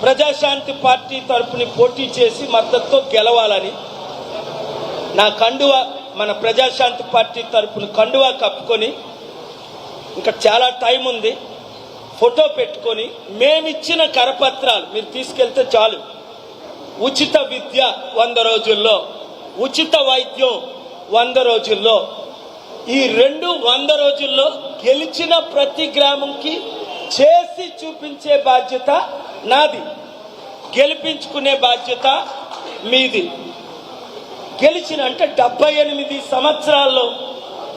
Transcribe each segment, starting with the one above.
Praja Shanti party తరపున పోటీ చేసి మద్దతుతో గెలవాలని నా కండువా మన ప్రజాశాంతి పార్టీ తరపున కండువా కప్పుకొని ఇంకా చాలా టైం ఉంది, ఫోటో పెట్టుకొని మేమిచ్చిన కరపత్రాలు మీరు తీసుకెళ్తే చాలు. ఉచిత విద్య 100 రోజుల్లో, ఉచిత వైద్యం 100 రోజుల్లో, ఈ 100 రోజుల్లో గెలిచిన ప్రతి గ్రామంకి చేసి చూపించే బాధ్యత నాది, గెలిపించుకునే బాధ్యత మీది. గెలిచిన అంటే 78 సంవత్సరాల్లో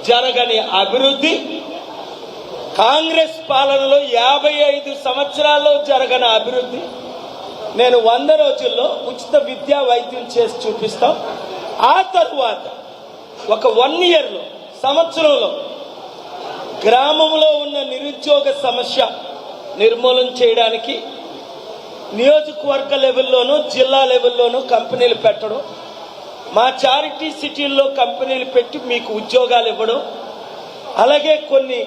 జరగని అభివృద్ధి, కాంగ్రెస్ పాలనలో 55 సంవత్సరాల్లో జరగని అభివృద్ధి నేను 100 రోజుల్లో ఉచిత విద్యా వైద్యం చేసి చూపిస్తాం. ఆ తరువాత ఒక 1 ఇయర్లో, సంవత్సరంలో గ్రామంలో ఉన్న నిరుద్యోగ సమస్య నిర్మూలన చేయడానికి నియోజకవర్గ లెవెల్లోనూ జిల్లా లెవెల్లోనూ కంపెనీలు పెట్టడం, మా చారిటీ సిటీల్లో కంపెనీలు పెట్టి మీకు ఉద్యోగాలు ఇవ్వడం, అలాగే కొన్ని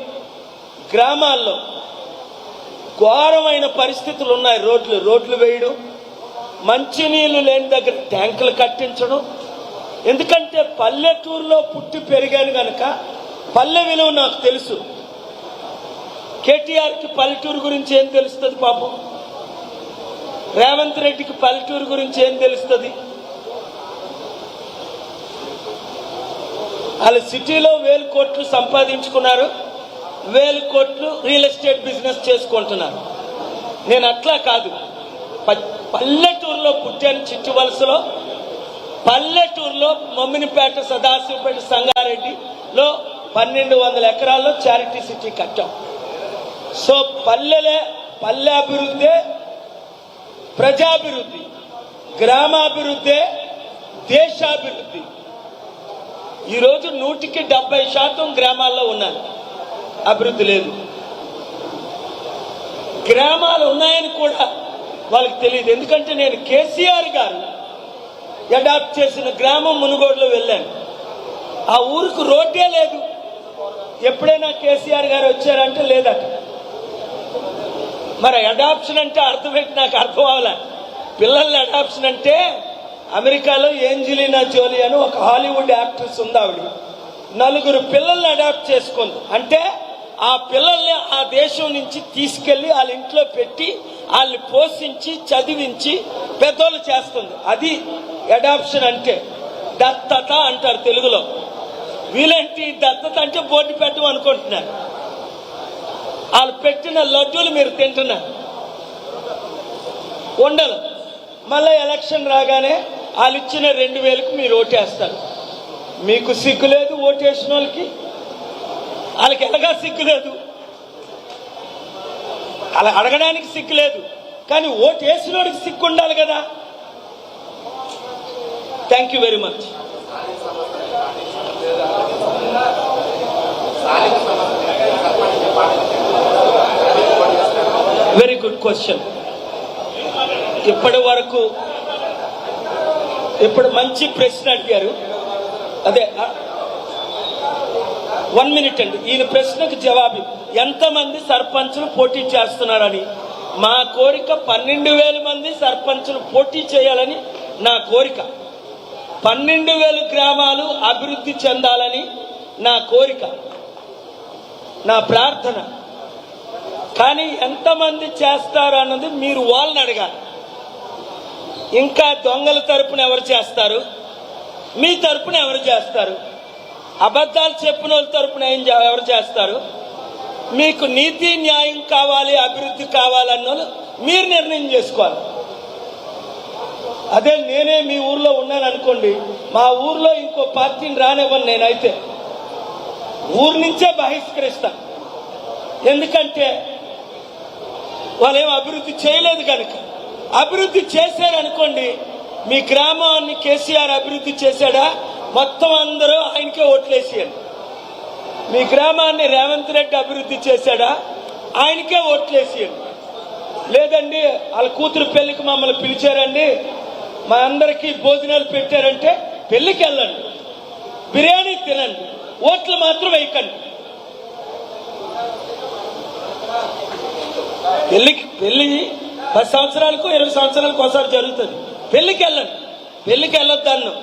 గ్రామాల్లో ఘోరమైన పరిస్థితులు ఉన్నాయి, రోడ్లు వేయడం, మంచినీళ్లు లేని దగ్గర ట్యాంకులు కట్టించడం. ఎందుకంటే పల్లెటూరులో పుట్టి పెరిగాను కనుక పల్లె విలువ నాకు తెలుసు. కేటీఆర్కి పల్లెటూరు గురించి ఏం తెలుస్తుంది పాపం, రేవంత్ రెడ్డికి పల్లెటూరు గురించి ఏం తెలుస్తుంది? వాళ్ళు సిటీలో 1000 కోట్లు సంపాదించుకున్నారు, 1000 కోట్లు రియల్ ఎస్టేట్ బిజినెస్ చేసుకుంటున్నారు. నేను అట్లా కాదు, పల్లెటూరులో పుట్టాను. చిట్టువలసలో, పల్లెటూరులో మమ్మినిపేట, సదాశివపేట, సంగారెడ్డిలో 1200 ఎకరాల్లో చారిటీ సిటీ కట్టాం. సో పల్లె అభివృద్ధి, ప్రజాభివృద్ధి, గ్రామాభివృద్ధి, దేశాభివృద్ధి. ఈరోజు 100% గ్రామాల్లో ఉన్నాయి, అభివృద్ధి లేదు. గ్రామాలు ఉన్నాయని కూడా వాళ్ళకి తెలియదు. ఎందుకంటే నేను కేసీఆర్ గారు అడాప్ట్ చేసిన గ్రామం మునుగోడులో వెళ్ళాను. ఆ ఊరికి రోడ్డే లేదు. ఎప్పుడైనా కేసీఆర్ గారు వచ్చారంటే లేదట. మరి అడాప్షన్ అంటే అర్థమేంటి నాకు అర్థం అవ్వాల. పిల్లల్ని అడాప్షన్ అంటే అమెరికాలో ఏంజలినా జోలీ అని ఒక హాలీవుడ్ యాక్ట్రెస్ ఉంది, ఆవిడ 4 పిల్లల్ని అడాప్ట్ చేసుకుంది. అంటే ఆ పిల్లల్ని ఆ దేశం నుంచి తీసుకెళ్లి వాళ్ళ ఇంట్లో పెట్టి వాళ్ళని పోషించి చదివించి పెద్దోళ్ళు చేస్తుంది. అది అడాప్షన్ అంటే. దత్తత అంటారు తెలుగులో. వీళ్ళేంటి దత్తత అంటే బోర్డు పెట్టడం అనుకుంటున్నారు. వాళ్ళు పెట్టిన లడ్డూలు మీరు తింటున్నారు, ఉండలు. మళ్ళీ ఎలక్షన్ రాగానే వాళ్ళు ఇచ్చిన 2000కు మీరు ఓటేస్తారు. మీకు సిగ్గు లేదు ఓటేసిన వాళ్ళకి? వాళ్ళకి ఎలాగా సిగ్గు లేదు, అలా అడగడానికి సిగ్గు లేదు, కానీ ఓటు వేసిన వాడికి సిగ్గు ఉండాలి కదా. Thank you very much. Very good question. ఇప్పుడు మంచి ప్రశ్న అడిగారు. అదే 1 మినిట్ అండి. ఈయన ప్రశ్నకు జవాబు, ఎంతమంది సర్పంచులు పోటీ చేస్తున్నారని. మా కోరిక 12,000 మంది సర్పంచులు పోటీ చేయాలని నా కోరిక. 12,000 గ్రామాలు అభివృద్ధి చెందాలని నా కోరిక, నా ప్రార్థన. కానీ ఎంతమంది చేస్తారు అన్నది మీరు వాళ్ళని అడగాలి. ఇంకా దొంగల తరపున ఎవరు చేస్తారు, మీ తరపున ఎవరు చేస్తారు, అబద్ధాలు చెప్పిన వాళ్ళ తరపున ఎవరు చేస్తారు, మీకు నీతి న్యాయం కావాలి, అభివృద్ధి కావాలన్న మీరు నిర్ణయం చేసుకోవాలి. అదే నేనే మీ ఊర్లో ఉన్నాను అనుకోండి, మా ఊర్లో ఇంకో పార్టీని రానివ్వను. నేనైతే ఊరు నుంచే బహిష్కరిస్తాను. ఎందుకంటే వాళ్ళేం అభివృద్ధి చేయలేదు కనుక. అభివృద్ధి చేశారనుకోండి, మీ గ్రామాన్ని కేసీఆర్ అభివృద్ధి చేశాడా, మొత్తం అందరూ ఆయనకే ఓట్లేసేయండి. మీ గ్రామాన్ని రేవంత్ రెడ్డి అభివృద్ధి చేశాడా, ఆయనకే ఓట్లేసేయండి. లేదండి వాళ్ళ కూతురు పెళ్లికి మమ్మల్ని పిలిచారండి, మా అందరికీ భోజనాలు పెట్టారంటే పెళ్లికి వెళ్ళండి, బిర్యానీ తినండి, ఓట్లు మాత్రం వేయకండి. పెళ్లి 10 సంవత్సరాలకు 20 సంవత్సరాలకు ఒకసారి జరుగుతుంది. పెళ్లికి వెళ్ళొద్దు అన్నాం.